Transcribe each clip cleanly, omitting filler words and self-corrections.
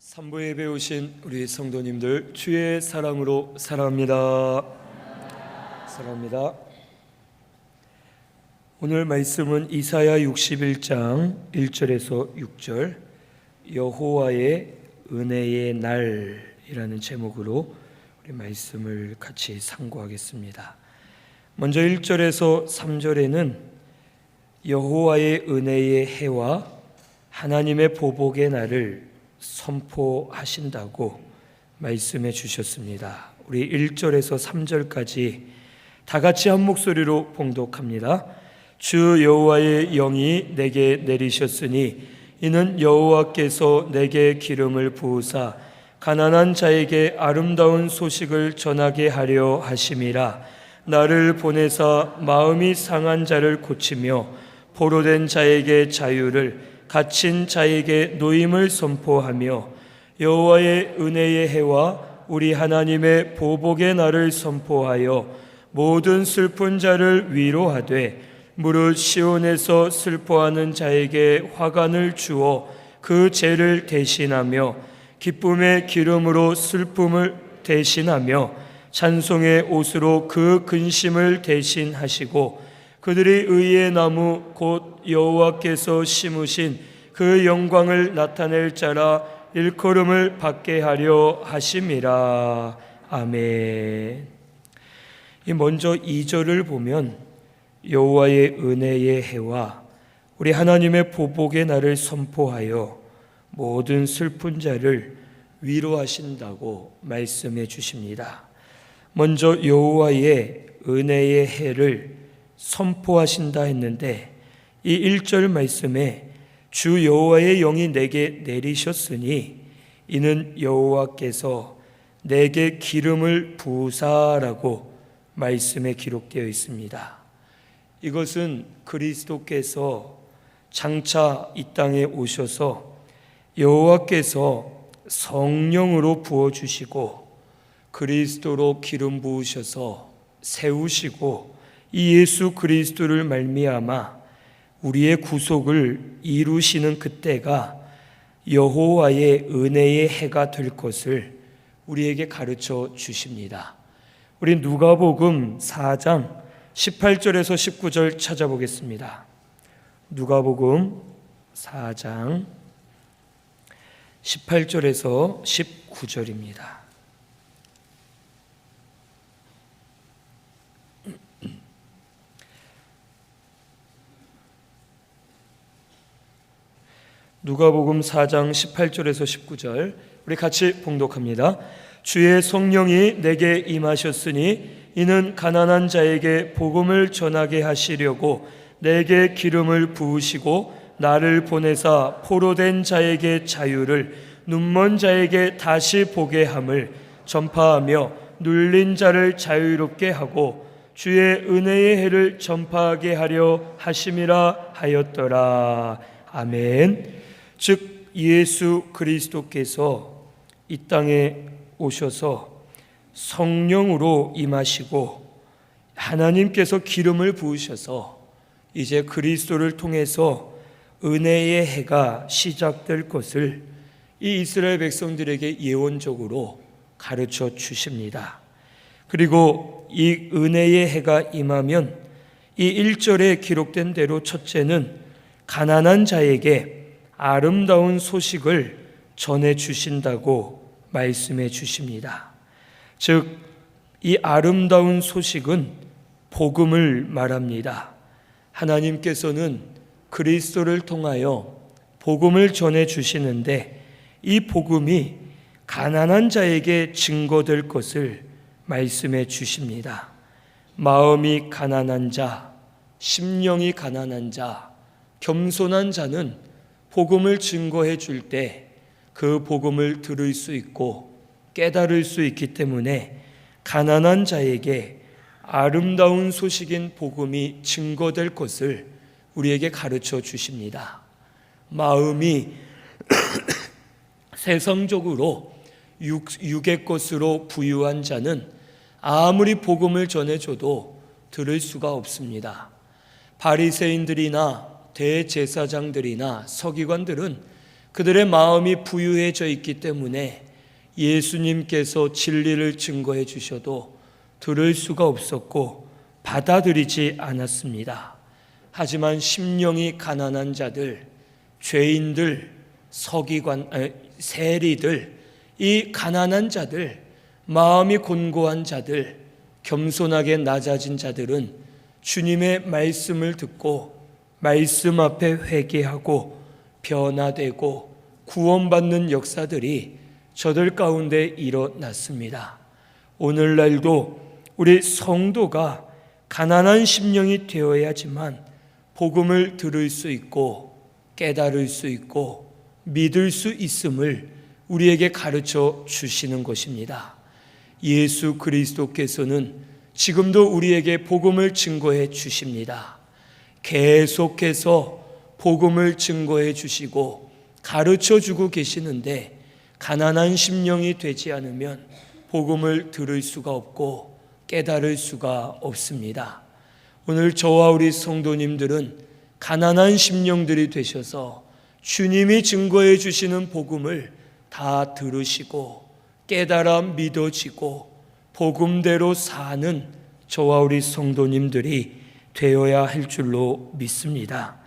3부에 배우신 우리 성도님들 주의 사랑으로 사랑합니다. 사랑합니다. 오늘 말씀은 이사야 61장 1절에서 6절 여호와의 은혜의 날이라는 제목으로 우리 말씀을 같이 상고하겠습니다. 먼저 1절에서 3절에는 여호와의 은혜의 해와 하나님의 보복의 날을 선포하신다고 말씀해 주셨습니다. 우리 1절에서 3절까지 다 같이 한 목소리로 봉독합니다. 주 여호와의 영이 내게 내리셨으니 이는 여호와께서 내게 기름을 부으사 가난한 자에게 아름다운 소식을 전하게 하려 하심이라. 나를 보내사 마음이 상한 자를 고치며 포로된 자에게 자유를 갇힌 자에게 노임을 선포하며 여호와의 은혜의 해와 우리 하나님의 보복의 날을 선포하여 모든 슬픈 자를 위로하되 무릇 시온에서 슬퍼하는 자에게 화관을 주어 그 죄를 대신하며 기쁨의 기름으로 슬픔을 대신하며 찬송의 옷으로 그 근심을 대신하시고 그들이 의의 나무 곧 여호와께서 심으신 그 영광을 나타낼 자라 일컬음을 받게 하려 하심이라. 아멘. 먼저 2절을 보면 여호와의 은혜의 해와 우리 하나님의 보복의 날을 선포하여 모든 슬픈 자를 위로하신다고 말씀해 주십니다. 먼저 여호와의 은혜의 해를 선포하신다 했는데 이 1절 말씀에 주 여호와의 영이 내게 내리셨으니 이는 여호와께서 내게 기름을 부으사라고 말씀에 기록되어 있습니다. 이것은 그리스도께서 장차 이 땅에 오셔서 여호와께서 성령으로 부어주시고 그리스도로 기름 부으셔서 세우시고 이 예수 그리스도를 말미암아 우리의 구속을 이루시는 그때가 여호와의 은혜의 해가 될 것을 우리에게 가르쳐 주십니다. 우리 누가복음 4장 18절에서 19절 찾아보겠습니다. 누가복음 4장 18절에서 19절입니다. 누가복음 4장 18절에서 19절 우리 같이 봉독합니다. 주의 성령이 내게 임하셨으니 이는 가난한 자에게 복음을 전하게 하시려고 내게 기름을 부으시고 나를 보내사 포로된 자에게 자유를 눈먼 자에게 다시 보게 함을 전파하며 눌린 자를 자유롭게 하고 주의 은혜의 해를 전파하게 하려 하심이라 하였더라. 아멘. 즉 예수 그리스도께서 이 땅에 오셔서 성령으로 임하시고 하나님께서 기름을 부으셔서 이제 그리스도를 통해서 은혜의 해가 시작될 것을 이 이스라엘 백성들에게 예언적으로 가르쳐 주십니다. 그리고 이 은혜의 해가 임하면 이 1절에 기록된 대로 첫째는 가난한 자에게 아름다운 소식을 전해 주신다고 말씀해 주십니다. 즉, 이 아름다운 소식은 복음을 말합니다. 하나님께서는 그리스도를 통하여 복음을 전해 주시는데 이 복음이 가난한 자에게 증거될 것을 말씀해 주십니다. 마음이 가난한 자, 심령이 가난한 자, 겸손한 자는 복음을 증거해 줄 때 그 복음을 들을 수 있고 깨달을 수 있기 때문에 가난한 자에게 아름다운 소식인 복음이 증거될 것을 우리에게 가르쳐 주십니다. 마음이 세상적으로 육의 것으로 부유한 자는 아무리 복음을 전해줘도 들을 수가 없습니다. 바리새인들이나 대제사장들이나 서기관들은 그들의 마음이 부유해져 있기 때문에 예수님께서 진리를 증거해 주셔도 들을 수가 없었고 받아들이지 않았습니다. 하지만 심령이 가난한 자들, 죄인들, 세리들, 이 가난한 자들, 마음이 곤고한 자들, 겸손하게 낮아진 자들은 주님의 말씀을 듣고 말씀 앞에 회개하고 변화되고 구원받는 역사들이 저들 가운데 일어났습니다. 오늘날도 우리 성도가 가난한 심령이 되어야지만 복음을 들을 수 있고 깨달을 수 있고 믿을 수 있음을 우리에게 가르쳐 주시는 것입니다. 예수 그리스도께서는 지금도 우리에게 복음을 증거해 주십니다. 계속해서 복음을 증거해 주시고 가르쳐 주고 계시는데 가난한 심령이 되지 않으면 복음을 들을 수가 없고 깨달을 수가 없습니다. 오늘 저와 우리 성도님들은 가난한 심령들이 되셔서 주님이 증거해 주시는 복음을 다 들으시고 깨달아 믿어지고 복음대로 사는 저와 우리 성도님들이 되어야 할 줄로 믿습니다.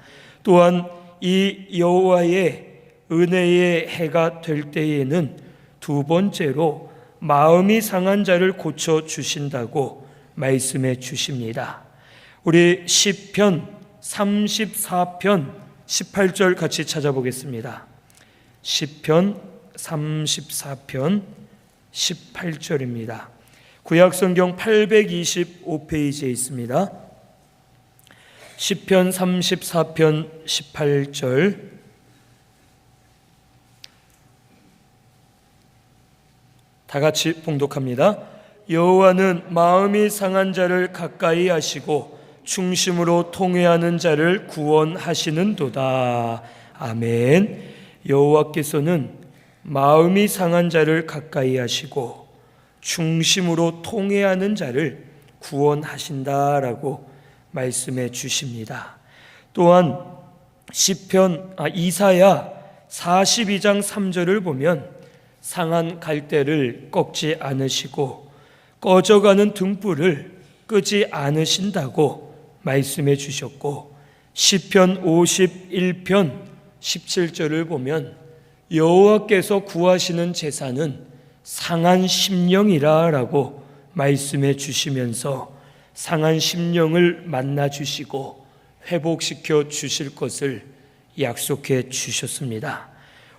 또한 이 여호와의 은혜의 해가 될 때에는 두 번째로 마음이 상한 자를 고쳐 주신다고 말씀해 주십니다. 우리 시편 34편 18절 같이 찾아보겠습니다. 시편 34편 18절입니다. 구약성경 825페이지에 있습니다. 시편 34편 18절 다 같이 봉독합니다. 여호와는 마음이 상한 자를 가까이 하시고 중심으로 통회하는 자를 구원하시는도다. 아멘. 여호와께서는 마음이 상한 자를 가까이 하시고 중심으로 통회하는 자를 구원하신다라고 말씀해 주십니다. 또한 이사야 42장 3절을 보면 상한 갈대를 꺾지 않으시고 꺼져가는 등불을 끄지 않으신다고 말씀해 주셨고 시편 51편 17절을 보면 여호와께서 구하시는 제사는 상한 심령이라라고 말씀해 주시면서 상한 심령을 만나 주시고 회복시켜 주실 것을 약속해 주셨습니다.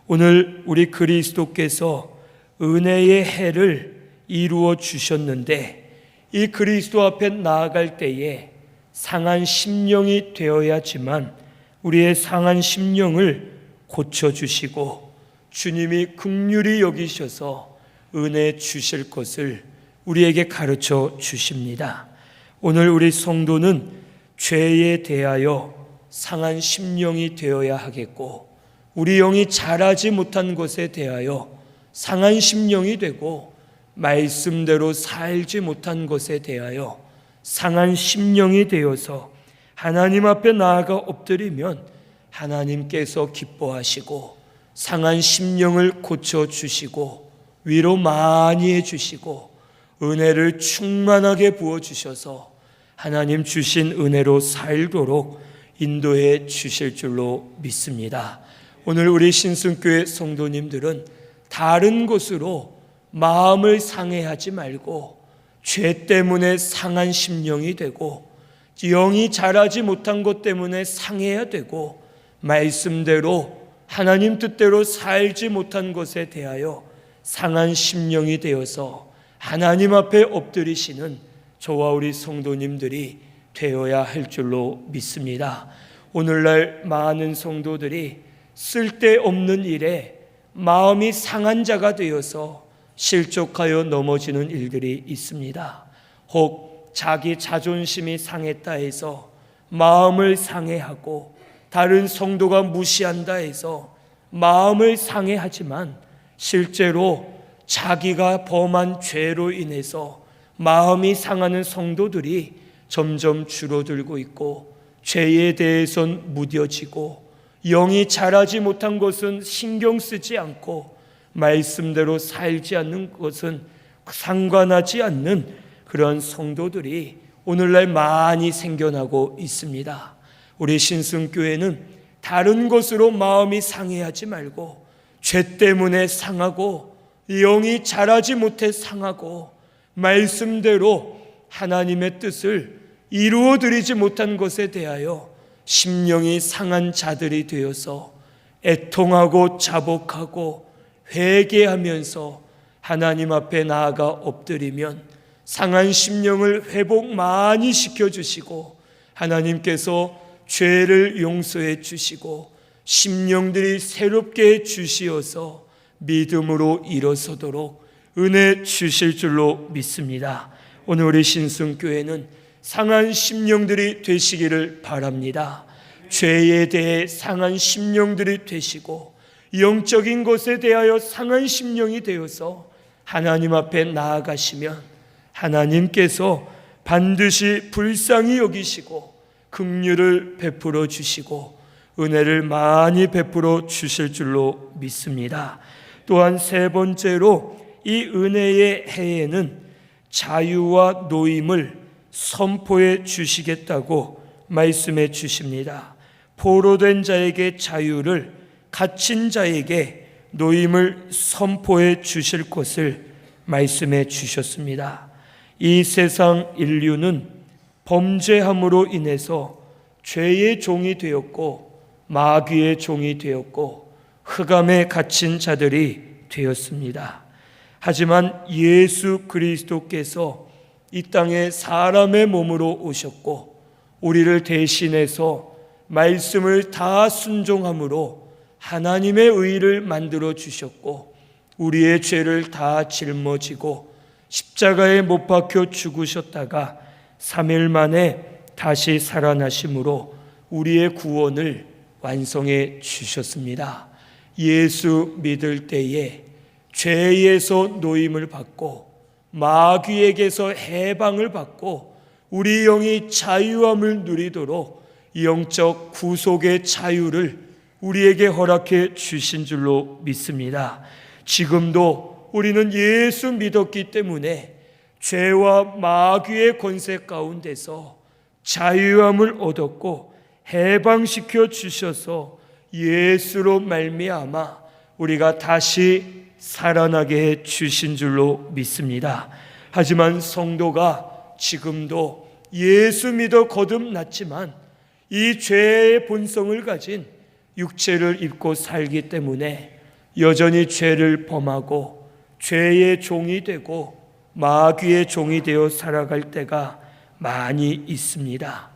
오늘 우리 그리스도께서 은혜의 해를 이루어 주셨는데 이 그리스도 앞에 나아갈 때에 상한 심령이 되어야지만 우리의 상한 심령을 고쳐주시고 주님이 긍휼히 여기셔서 은혜 주실 것을 우리에게 가르쳐 주십니다. 오늘 우리 성도는 죄에 대하여 상한 심령이 되어야 하겠고 우리 영이 자라지 못한 것에 대하여 상한 심령이 되고 말씀대로 살지 못한 것에 대하여 상한 심령이 되어서 하나님 앞에 나아가 엎드리면 하나님께서 기뻐하시고 상한 심령을 고쳐주시고 위로 많이 해주시고 은혜를 충만하게 부어주셔서 하나님 주신 은혜로 살도록 인도해 주실 줄로 믿습니다. 오늘 우리 신승교회 성도님들은 다른 것으로 마음을 상해하지 말고 죄 때문에 상한 심령이 되고 영이 자라지 못한 것 때문에 상해야 되고 말씀대로 하나님 뜻대로 살지 못한 것에 대하여 상한 심령이 되어서 하나님 앞에 엎드리시는 저와 우리 성도님들이 되어야 할 줄로 믿습니다. 오늘날 많은 성도들이 쓸데없는 일에 마음이 상한 자가 되어서 실족하여 넘어지는 일들이 있습니다. 혹 자기 자존심이 상했다 해서 마음을 상해하고 다른 성도가 무시한다 해서 마음을 상해하지만 실제로 자기가 범한 죄로 인해서 마음이 상하는 성도들이 점점 줄어들고 있고 죄에 대해선 무뎌지고 영이 자라지 못한 것은 신경 쓰지 않고 말씀대로 살지 않는 것은 상관하지 않는 그런 성도들이 오늘날 많이 생겨나고 있습니다. 우리 신승교회는 다른 것으로 마음이 상해하지 말고 죄 때문에 상하고 영이 자라지 못해 상하고 말씀대로 하나님의 뜻을 이루어드리지 못한 것에 대하여 심령이 상한 자들이 되어서 애통하고 자복하고 회개하면서 하나님 앞에 나아가 엎드리면 상한 심령을 회복 많이 시켜주시고 하나님께서 죄를 용서해 주시고 심령들이 새롭게 해 주시어서 믿음으로 일어서도록 은혜 주실 줄로 믿습니다. 오늘 우리 신승교회는 상한 심령들이 되시기를 바랍니다. 죄에 대해 상한 심령들이 되시고 영적인 것에 대하여 상한 심령이 되어서 하나님 앞에 나아가시면 하나님께서 반드시 불쌍히 여기시고 긍휼을 베풀어 주시고 은혜를 많이 베풀어 주실 줄로 믿습니다. 또한 세 번째로 이 은혜의 해에는 자유와 노임을 선포해 주시겠다고 말씀해 주십니다. 포로된 자에게 자유를, 갇힌 자에게 노임을 선포해 주실 것을 말씀해 주셨습니다. 이 세상 인류는 범죄함으로 인해서 죄의 종이 되었고 마귀의 종이 되었고 흑암에 갇힌 자들이 되었습니다. 하지만 예수 그리스도께서 이 땅에 사람의 몸으로 오셨고 우리를 대신해서 말씀을 다 순종함으로 하나님의 의를 만들어 주셨고 우리의 죄를 다 짊어지고 십자가에 못 박혀 죽으셨다가 3일 만에 다시 살아나심으로 우리의 구원을 완성해 주셨습니다. 예수 믿을 때에 죄에서 노임을 받고 마귀에게서 해방을 받고 우리 영이 자유함을 누리도록 영적 구속의 자유를 우리에게 허락해 주신 줄로 믿습니다. 지금도 우리는 예수 믿었기 때문에 죄와 마귀의 권세 가운데서 자유함을 얻었고 해방시켜 주셔서 예수로 말미암아 우리가 다시 살아나게 해 주신 줄로 믿습니다. 하지만 성도가 지금도 예수 믿어 거듭났지만 이 죄의 본성을 가진 육체를 입고 살기 때문에 여전히 죄를 범하고 죄의 종이 되고 마귀의 종이 되어 살아갈 때가 많이 있습니다.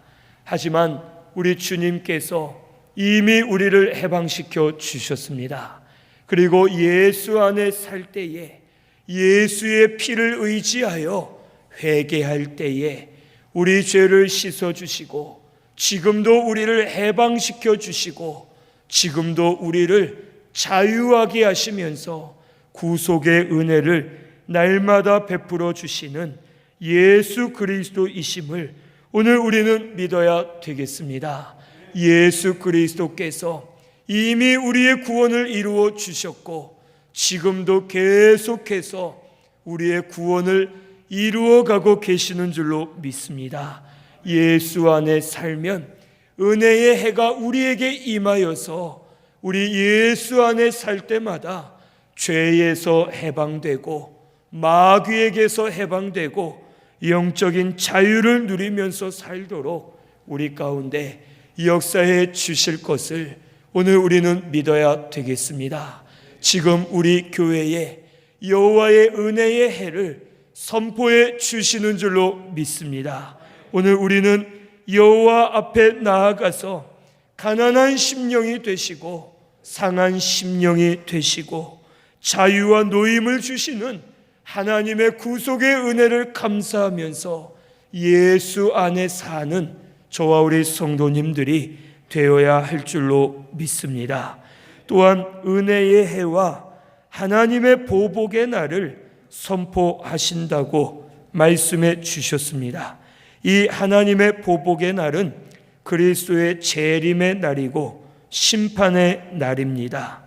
하지만 우리 주님께서 이미 우리를 해방시켜 주셨습니다. 그리고 예수 안에 살 때에 예수의 피를 의지하여 회개할 때에 우리 죄를 씻어주시고 지금도 우리를 해방시켜 주시고 지금도 우리를 자유하게 하시면서 구속의 은혜를 날마다 베풀어 주시는 예수 그리스도이심을 오늘 우리는 믿어야 되겠습니다. 예수 그리스도께서 이미 우리의 구원을 이루어 주셨고 지금도 계속해서 우리의 구원을 이루어가고 계시는 줄로 믿습니다. 예수 안에 살면 은혜의 해가 우리에게 임하여서 우리 예수 안에 살 때마다 죄에서 해방되고 마귀에게서 해방되고 영적인 자유를 누리면서 살도록 우리 가운데 역사해 주실 것을 오늘 우리는 믿어야 되겠습니다. 지금 우리 교회에 여호와의 은혜의 해를 선포해 주시는 줄로 믿습니다. 오늘 우리는 여호와 앞에 나아가서 가난한 심령이 되시고 상한 심령이 되시고 자유와 노임을 주시는 하나님의 구속의 은혜를 감사하면서 예수 안에 사는 저와 우리 성도님들이 되어야 할 줄로 믿습니다. 또한 은혜의 해와 하나님의 보복의 날을 선포하신다고 말씀해 주셨습니다. 이 하나님의 보복의 날은 그리스도의 재림의 날이고 심판의 날입니다.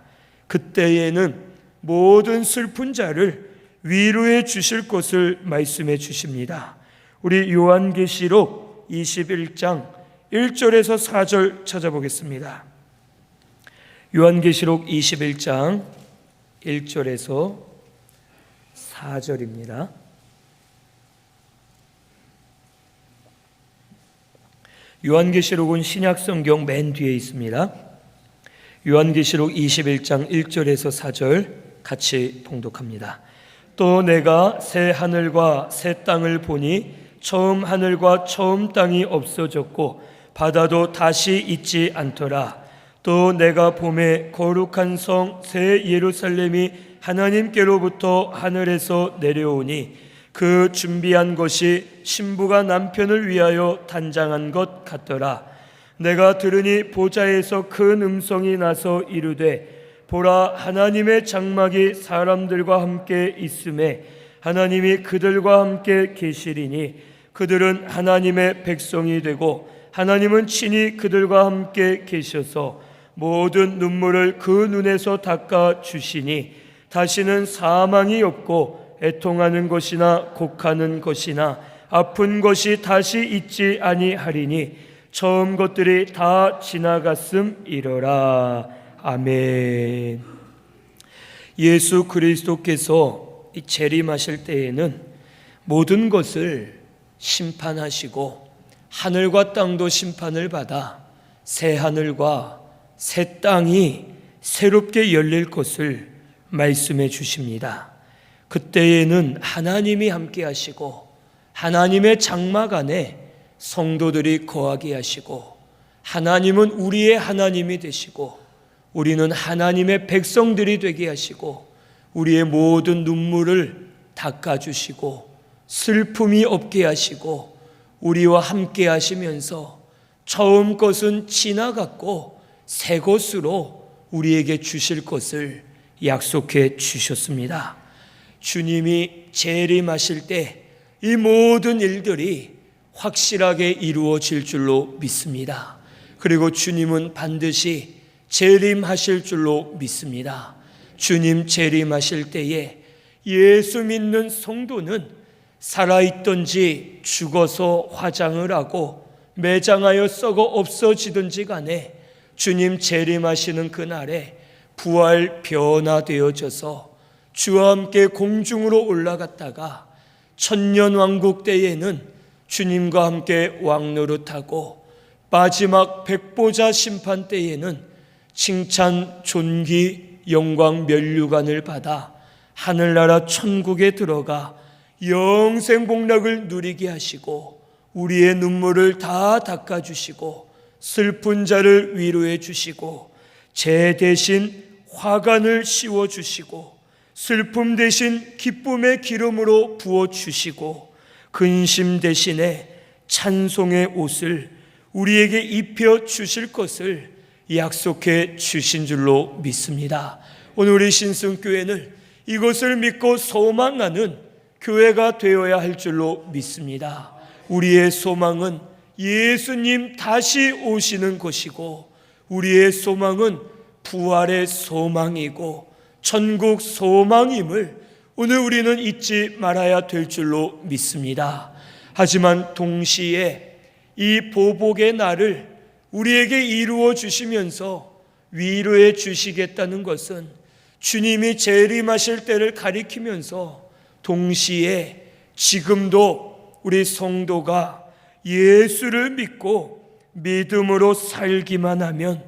그때에는 모든 슬픈 자를 위로해 주실 것을 말씀해 주십니다. 우리 요한계시록 21장 1절에서 4절 찾아보겠습니다. 요한계시록 21장 1절에서 4절입니다. 요한계시록은 신약성경 맨 뒤에 있습니다. 요한계시록 21장 1절에서 4절 같이 봉독합니다. 또 내가 새 하늘과 새 땅을 보니 처음 하늘과 처음 땅이 없어졌고 바다도 다시 있지 않더라. 또 내가 보매 거룩한 성 새 예루살렘이 하나님께로부터 하늘에서 내려오니 그 준비한 것이 신부가 남편을 위하여 단장한 것 같더라. 내가 들으니 보좌에서 큰 음성이 나서 이르되 보라, 하나님의 장막이 사람들과 함께 있음에 하나님이 그들과 함께 계시리니 그들은 하나님의 백성이 되고 하나님은 친히 그들과 함께 계셔서 모든 눈물을 그 눈에서 닦아 주시니 다시는 사망이 없고 애통하는 것이나 곡하는 것이나 아픈 것이 다시 있지 아니하리니 처음 것들이 다 지나갔음이러라. 아멘. 예수 그리스도께서 재림하실 때에는 모든 것을 심판하시고 하늘과 땅도 심판을 받아 새 하늘과 새 땅이 새롭게 열릴 것을 말씀해 주십니다. 그때에는 하나님이 함께 하시고 하나님의 장막 안에 성도들이 거하게 하시고 하나님은 우리의 하나님이 되시고 우리는 하나님의 백성들이 되게 하시고 우리의 모든 눈물을 닦아주시고 슬픔이 없게 하시고 우리와 함께 하시면서 처음 것은 지나갔고 새 것으로 우리에게 주실 것을 약속해 주셨습니다. 주님이 재림하실 때 이 모든 일들이 확실하게 이루어질 줄로 믿습니다. 그리고 주님은 반드시 재림하실 줄로 믿습니다. 주님 재림하실 때에 예수 믿는 성도는 살아있든지 죽어서 화장을 하고 매장하여 썩어 없어지든지 간에 주님 재림하시는 그날에 부활 변화되어져서 주와 함께 공중으로 올라갔다가 천년왕국 때에는 주님과 함께 왕노릇하고 마지막 백보자 심판 때에는 칭찬, 존귀, 영광, 면류관을 받아 하늘나라 천국에 들어가 영생 복락을 누리게 하시고 우리의 눈물을 다 닦아주시고 슬픈 자를 위로해 주시고 죄 대신 화관을 씌워주시고 슬픔 대신 기쁨의 기름으로 부어주시고 근심 대신에 찬송의 옷을 우리에게 입혀주실 것을 약속해 주신 줄로 믿습니다. 오늘 우리 신승교회는 이것을 믿고 소망하는 교회가 되어야 할 줄로 믿습니다. 우리의 소망은 예수님 다시 오시는 것이고 우리의 소망은 부활의 소망이고 천국 소망임을 오늘 우리는 잊지 말아야 될 줄로 믿습니다. 하지만 동시에 이 보복의 날을 우리에게 이루어 주시면서 위로해 주시겠다는 것은 주님이 재림하실 때를 가리키면서 동시에 지금도 우리 성도가 예수를 믿고 믿음으로 살기만 하면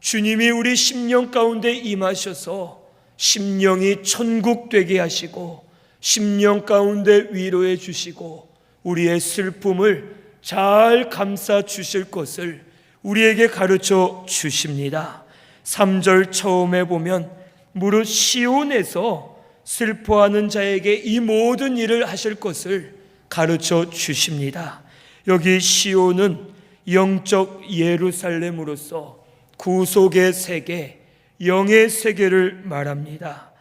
주님이 우리 심령 가운데 임하셔서 심령이 천국 되게 하시고 심령 가운데 위로해 주시고 우리의 슬픔을 잘 감싸 주실 것을 우리에게 가르쳐 주십니다. 3절 처음에 보면 무릇 시온에서 슬퍼하는 자에게 이 모든 일을 하실 것을 가르쳐 주십니다. 여기 시온은 영적 예루살렘으로서 구속의 세계, 영의 세계를 말합니다.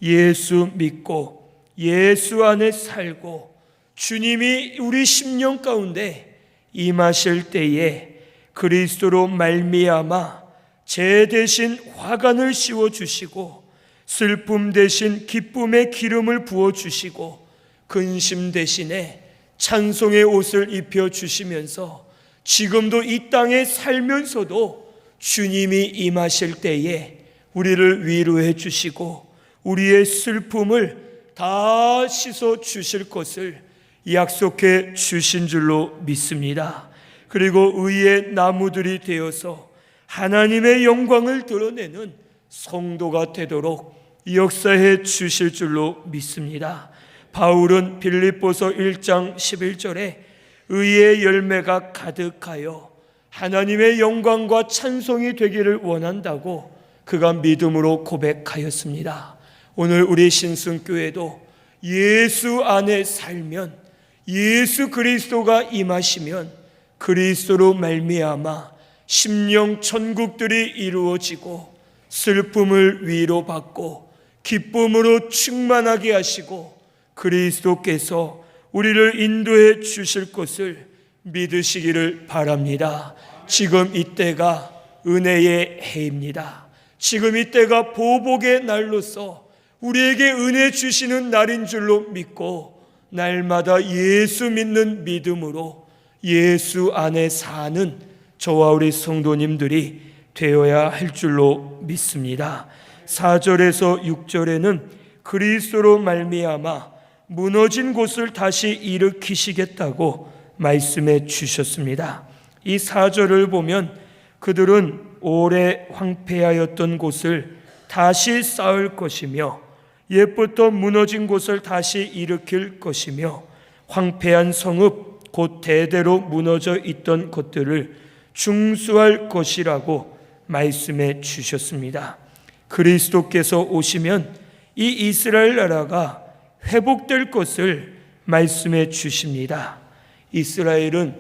예수 믿고 예수 안에 살고 주님이 우리 심령 가운데 임하실 때에 그리스도로 말미암아 재 대신 화관을 씌워주시고 슬픔 대신 기쁨의 기름을 부어주시고 근심 대신에 찬송의 옷을 입혀주시면서 지금도 이 땅에 살면서도 주님이 임하실 때에 우리를 위로해 주시고 우리의 슬픔을 다 씻어 주실 것을 약속해 주신 줄로 믿습니다. 그리고 의의 나무들이 되어서 하나님의 영광을 드러내는 성도가 되도록 역사해 주실 줄로 믿습니다. 바울은 빌립보서 1장 11절에 의의 열매가 가득하여 하나님의 영광과 찬송이 되기를 원한다고 그가 믿음으로 고백하였습니다. 오늘 우리 신승교회도 예수 안에 살면, 예수 그리스도가 임하시면 그리스도로 말미암아 심령 천국들이 이루어지고 슬픔을 위로받고 기쁨으로 충만하게 하시고 그리스도께서 우리를 인도해 주실 것을 믿으시기를 바랍니다. 지금 이때가 은혜의 해입니다. 지금 이때가 보복의 날로서 우리에게 은혜 주시는 날인 줄로 믿고 날마다 예수 믿는 믿음으로 예수 안에 사는 저와 우리 성도님들이 되어야 할 줄로 믿습니다. 4절에서 6절에는 그리스도로 말미암아 무너진 곳을 다시 일으키시겠다고 말씀해 주셨습니다. 이 4절을 보면 그들은 오래 황폐하였던 곳을 다시 쌓을 것이며 옛부터 무너진 곳을 다시 일으킬 것이며 황폐한 성읍 곧 대대로 무너져 있던 것들을 중수할 것이라고 말씀해 주셨습니다. 그리스도께서 오시면 이 이스라엘 나라가 회복될 것을 말씀해 주십니다. 이스라엘은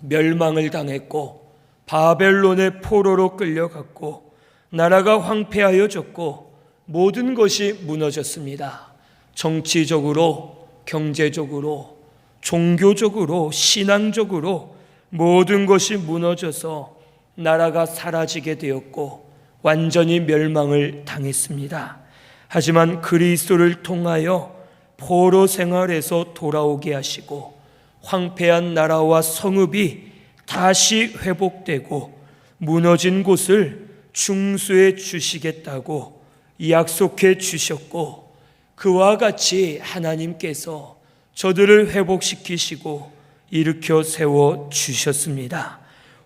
멸망을 당했고 바벨론의 포로로 끌려갔고 나라가 황폐하여졌고 모든 것이 무너졌습니다. 정치적으로, 경제적으로, 종교적으로, 신앙적으로 모든 것이 무너져서 나라가 사라지게 되었고 완전히 멸망을 당했습니다. 하지만 그리스도를 통하여 포로 생활에서 돌아오게 하시고 황폐한 나라와 성읍이 다시 회복되고 무너진 곳을 중수해 주시겠다고 약속해 주셨고 그와 같이 하나님께서 저들을 회복시키시고 일으켜 세워 주셨습니다.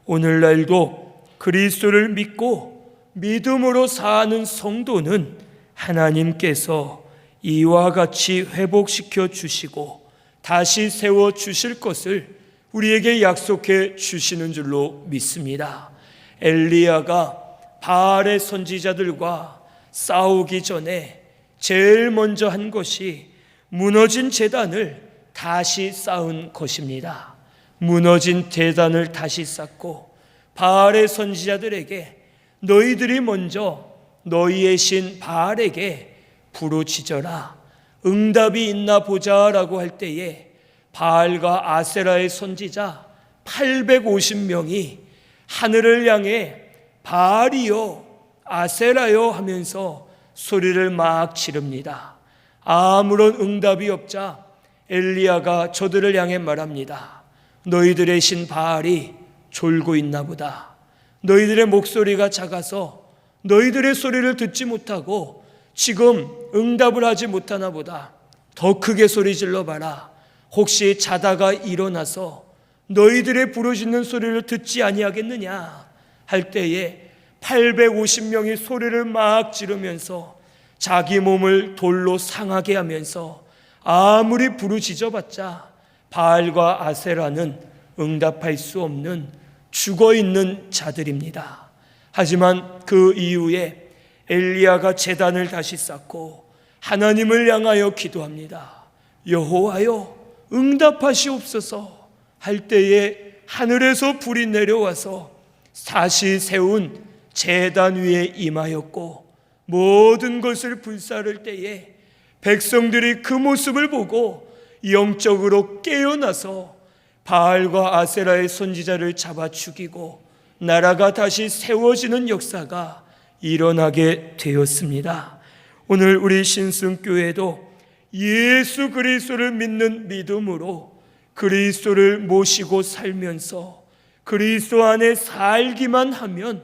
오늘날도 그리스도를 믿고 믿음으로 사는 성도는 하나님께서 이와 같이 회복시켜 주시고 다시 세워 주실 것을 우리에게 약속해 주시는 줄로 믿습니다. 엘리야가 바알의 선지자들과 싸우기 전에 제일 먼저 한 것이 무너진 제단을 다시 쌓은 것입니다. 무너진 제단을 다시 쌓고 바알의 선지자들에게 너희들이 먼저 너희의 신 바알에게 부르짖어라. 응답이 있나 보자라고 할 때에 바알과 아세라의 선지자 850명이 하늘을 향해 바알이요 아세라요 하면서 소리를 막 지릅니다. 아무런 응답이 없자 엘리야가 저들을 향해 말합니다. 너희들의 신 바알이 졸고 있나 보다. 너희들의 목소리가 작아서 너희들의 소리를 듣지 못하고 지금 응답을 하지 못하나 보다. 더 크게 소리 질러봐라. 혹시 자다가 일어나서 너희들의 부르짖는 소리를 듣지 아니하겠느냐 할 때에 850명이 소리를 막 지르면서 자기 몸을 돌로 상하게 하면서 아무리 부르짖어봤자 바알과 아세라는 응답할 수 없는 죽어있는 자들입니다. 하지만 그 이후에 엘리야가 제단을 다시 쌓고 하나님을 향하여 기도합니다. 여호와여 응답하시옵소서 할 때에 하늘에서 불이 내려와서 다시 세운 제단 위에 임하였고 모든 것을 불사를 때에 백성들이 그 모습을 보고 영적으로 깨어나서 바알과 아세라의 선지자를 잡아 죽이고 나라가 다시 세워지는 역사가 일어나게 되었습니다. 오늘 우리 신승교회도 예수 그리스도를 믿는 믿음으로 그리스도를 모시고 살면서 그리스도 안에 살기만 하면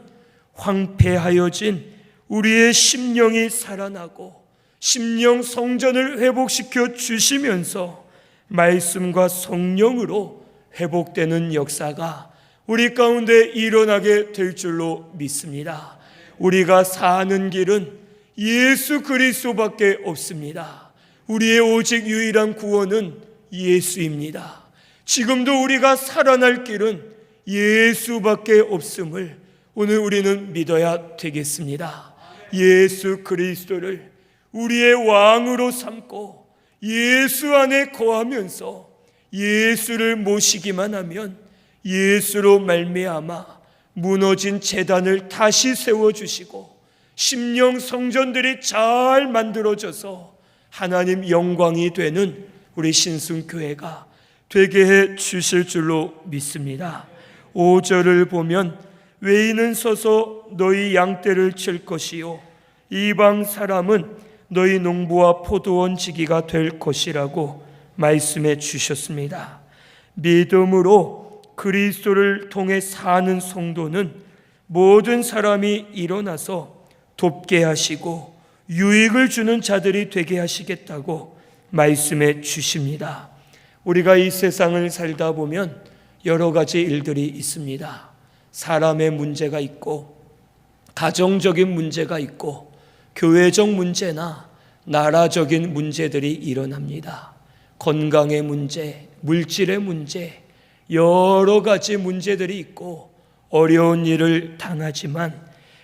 황폐하여진 우리의 심령이 살아나고 심령 성전을 회복시켜 주시면서 말씀과 성령으로 회복되는 역사가 우리 가운데 일어나게 될 줄로 믿습니다. 우리가 사는 길은 예수 그리스도밖에 없습니다. 우리의 오직 유일한 구원은 예수입니다. 지금도 우리가 살아날 길은 예수밖에 없음을 오늘 우리는 믿어야 되겠습니다. 예수 그리스도를 우리의 왕으로 삼고 예수 안에 거하면서 예수를 모시기만 하면 예수로 말미암아 무너진 제단을 다시 세워주시고 심령 성전들이 잘 만들어져서 하나님 영광이 되는 우리 신승교회가 되게 해 주실 줄로 믿습니다. 5절을 보면 외인은 서서 너희 양떼를 칠 것이요 이방 사람은 너희 농부와 포도원 지기가 될 것이라고 말씀해 주셨습니다. 믿음으로 그리스도를 통해 사는 성도는 모든 사람이 일어나서 돕게 하시고 유익을 주는 자들이 되게 하시겠다고 말씀해 주십니다. 우리가 이 세상을 살다 보면 여러 가지 일들이 있습니다. 사람의 문제가 있고 가정적인 문제가 있고 교회적 문제나 나라적인 문제들이 일어납니다. 건강의 문제, 물질의 문제, 여러 가지 문제들이 있고 어려운 일을 당하지만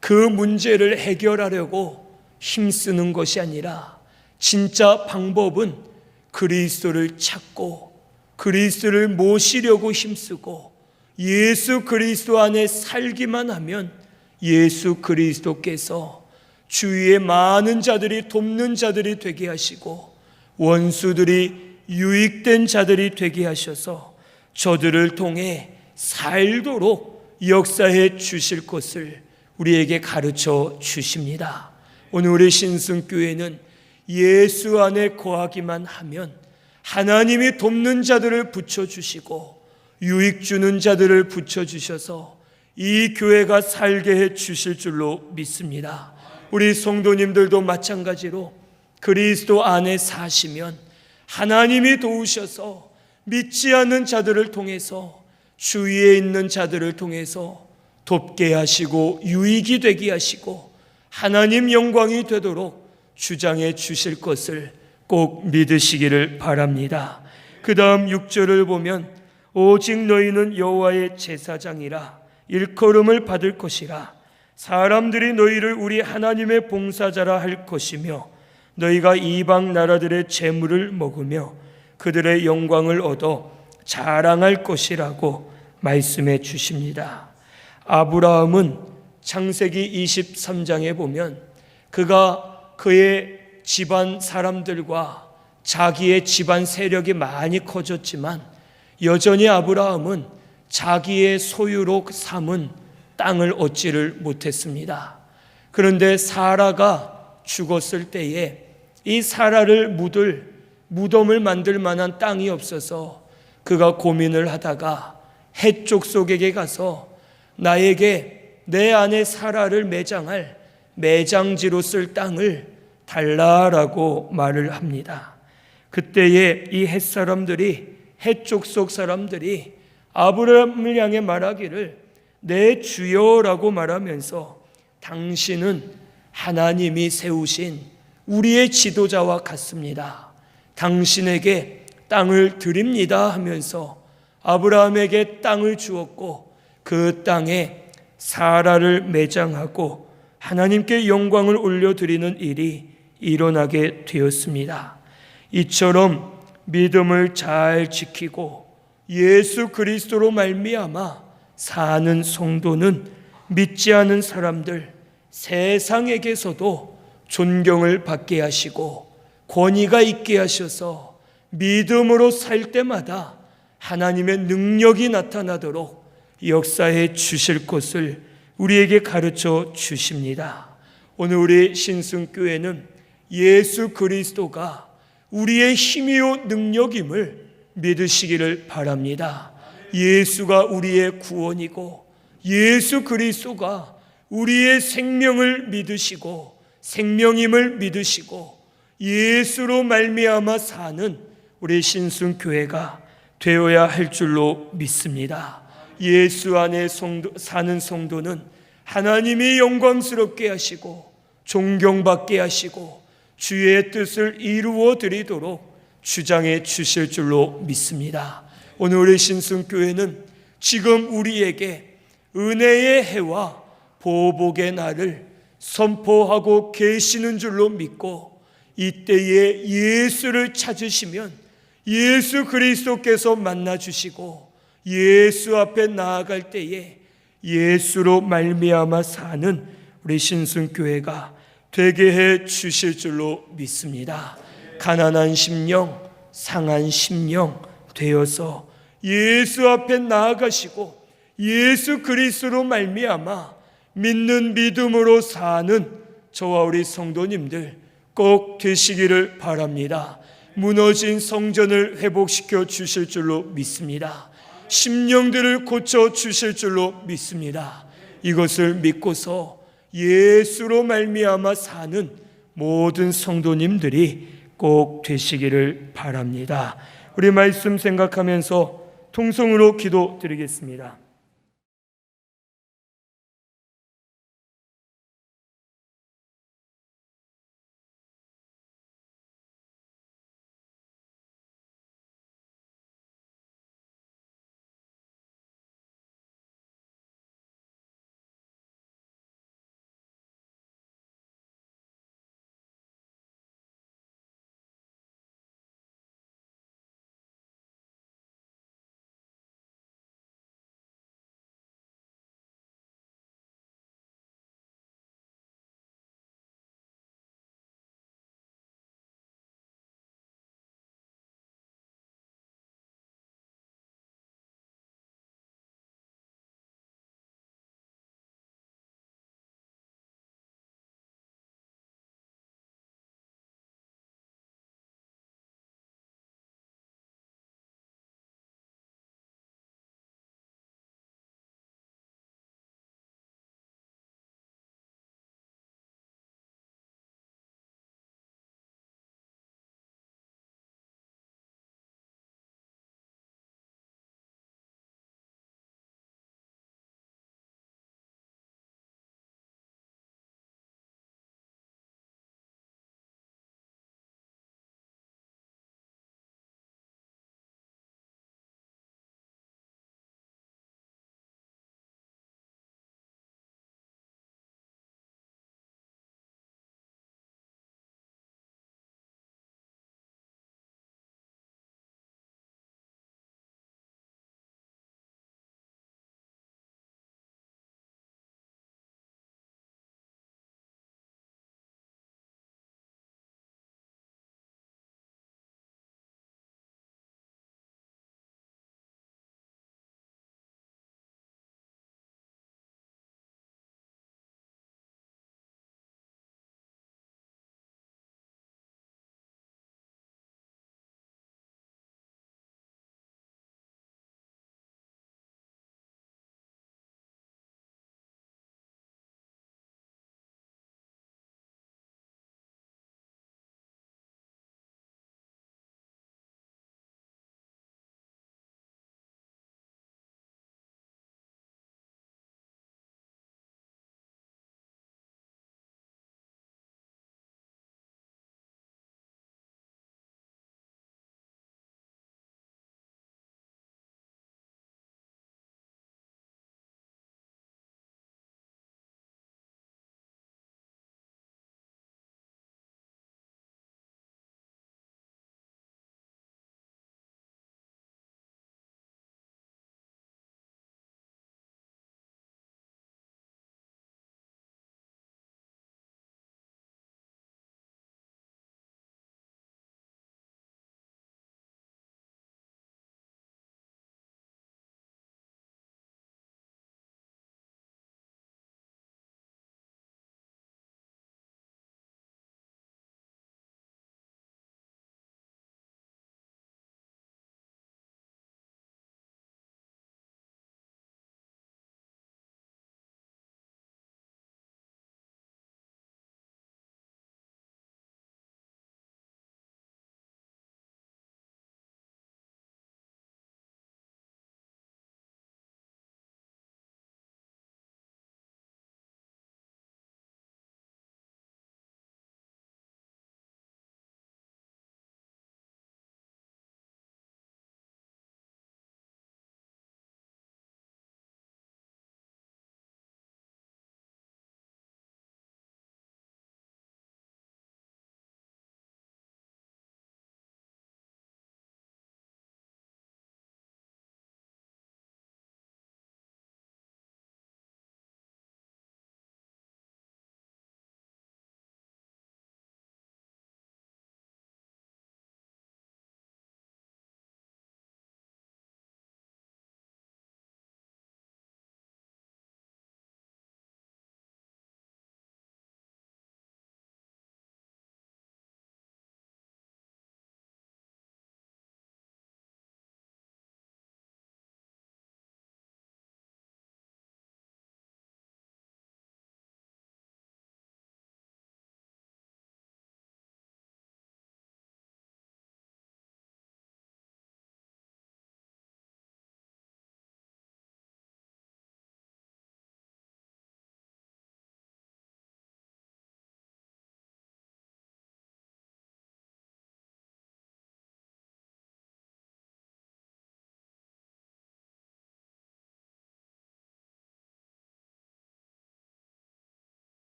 그 문제를 해결하려고 힘쓰는 것이 아니라 진짜 방법은 그리스도를 찾고 그리스도를 모시려고 힘쓰고 예수 그리스도 안에 살기만 하면 예수 그리스도께서 주위의 많은 자들이 돕는 자들이 되게 하시고 원수들이 유익된 자들이 되게 하셔서 저들을 통해 살도록 역사해 주실 것을 우리에게 가르쳐 주십니다. 오늘 우리 신승교회는 예수 안에 거하기만 하면 하나님이 돕는 자들을 붙여주시고 유익 주는 자들을 붙여주셔서 이 교회가 살게 해 주실 줄로 믿습니다. 우리 성도님들도 마찬가지로 그리스도 안에 사시면 하나님이 도우셔서 믿지 않는 자들을 통해서 주위에 있는 자들을 통해서 돕게 하시고 유익이 되게 하시고 하나님 영광이 되도록 주장해 주실 것을 꼭 믿으시기를 바랍니다. 그 다음 6절을 보면 오직 너희는 여호와의 제사장이라 일컬음을 받을 것이라 사람들이 너희를 우리 하나님의 봉사자라 할 것이며 너희가 이방 나라들의 재물을 먹으며 그들의 영광을 얻어 자랑할 것이라고 말씀해 주십니다. 아브라함은 창세기 23장에 보면 그가 그의 집안 사람들과 자기의 집안 세력이 많이 커졌지만 여전히 아브라함은 자기의 소유로 삼은 땅을 얻지를 못했습니다. 그런데 사라가 죽었을 때에 이 사라를 묻을 무덤을 만들 만한 땅이 없어서 그가 고민을 하다가 해쪽 속에게 가서 나에게 내 아내 사라를 매장할 매장지로 쓸 땅을 달라라고 말을 합니다. 그때에 이 헷사람들이 해쪽 속 사람들이 아브라함을 향해 말하기를 내 주여라고 말하면서 당신은 하나님이 세우신 우리의 지도자와 같습니다. 당신에게 땅을 드립니다 하면서 아브라함에게 땅을 주었고 그 땅에 사라를 매장하고 하나님께 영광을 올려드리는 일이 일어나게 되었습니다. 이처럼 믿음을 잘 지키고 예수 그리스도로 말미암아 사는 성도는 믿지 않은 사람들 세상에게서도 존경을 받게 하시고 권위가 있게 하셔서 믿음으로 살 때마다 하나님의 능력이 나타나도록 역사해 주실 것을 우리에게 가르쳐 주십니다. 오늘 우리 신승교회는 예수 그리스도가 우리의 힘이요 능력임을 믿으시기를 바랍니다. 예수가 우리의 구원이고 예수 그리스도가 우리의 생명을 믿으시고 생명임을 믿으시고 예수로 말미암아 사는 우리 신승교회가 되어야 할 줄로 믿습니다. 예수 안에 사는 성도는 하나님이 영광스럽게 하시고 존경받게 하시고 주의 뜻을 이루어 드리도록 주장해 주실 줄로 믿습니다. 오늘 우리 신승교회는 지금 우리에게 은혜의 해와 보복의 날을 선포하고 계시는 줄로 믿고 이때에 예수를 찾으시면 예수 그리스도께서 만나주시고 예수 앞에 나아갈 때에 예수로 말미암아 사는 우리 신승교회가 되게 해 주실 줄로 믿습니다. 가난한 심령, 상한 심령 되어서 예수 앞에 나아가시고 예수 그리스도로 말미암아 믿는 믿음으로 사는 저와 우리 성도님들 꼭 되시기를 바랍니다. 무너진 성전을 회복시켜 주실 줄로 믿습니다. 심령들을 고쳐 주실 줄로 믿습니다. 이것을 믿고서 예수로 말미암아 사는 모든 성도님들이 꼭 되시기를 바랍니다. 우리 말씀 생각하면서 통성으로 기도드리겠습니다.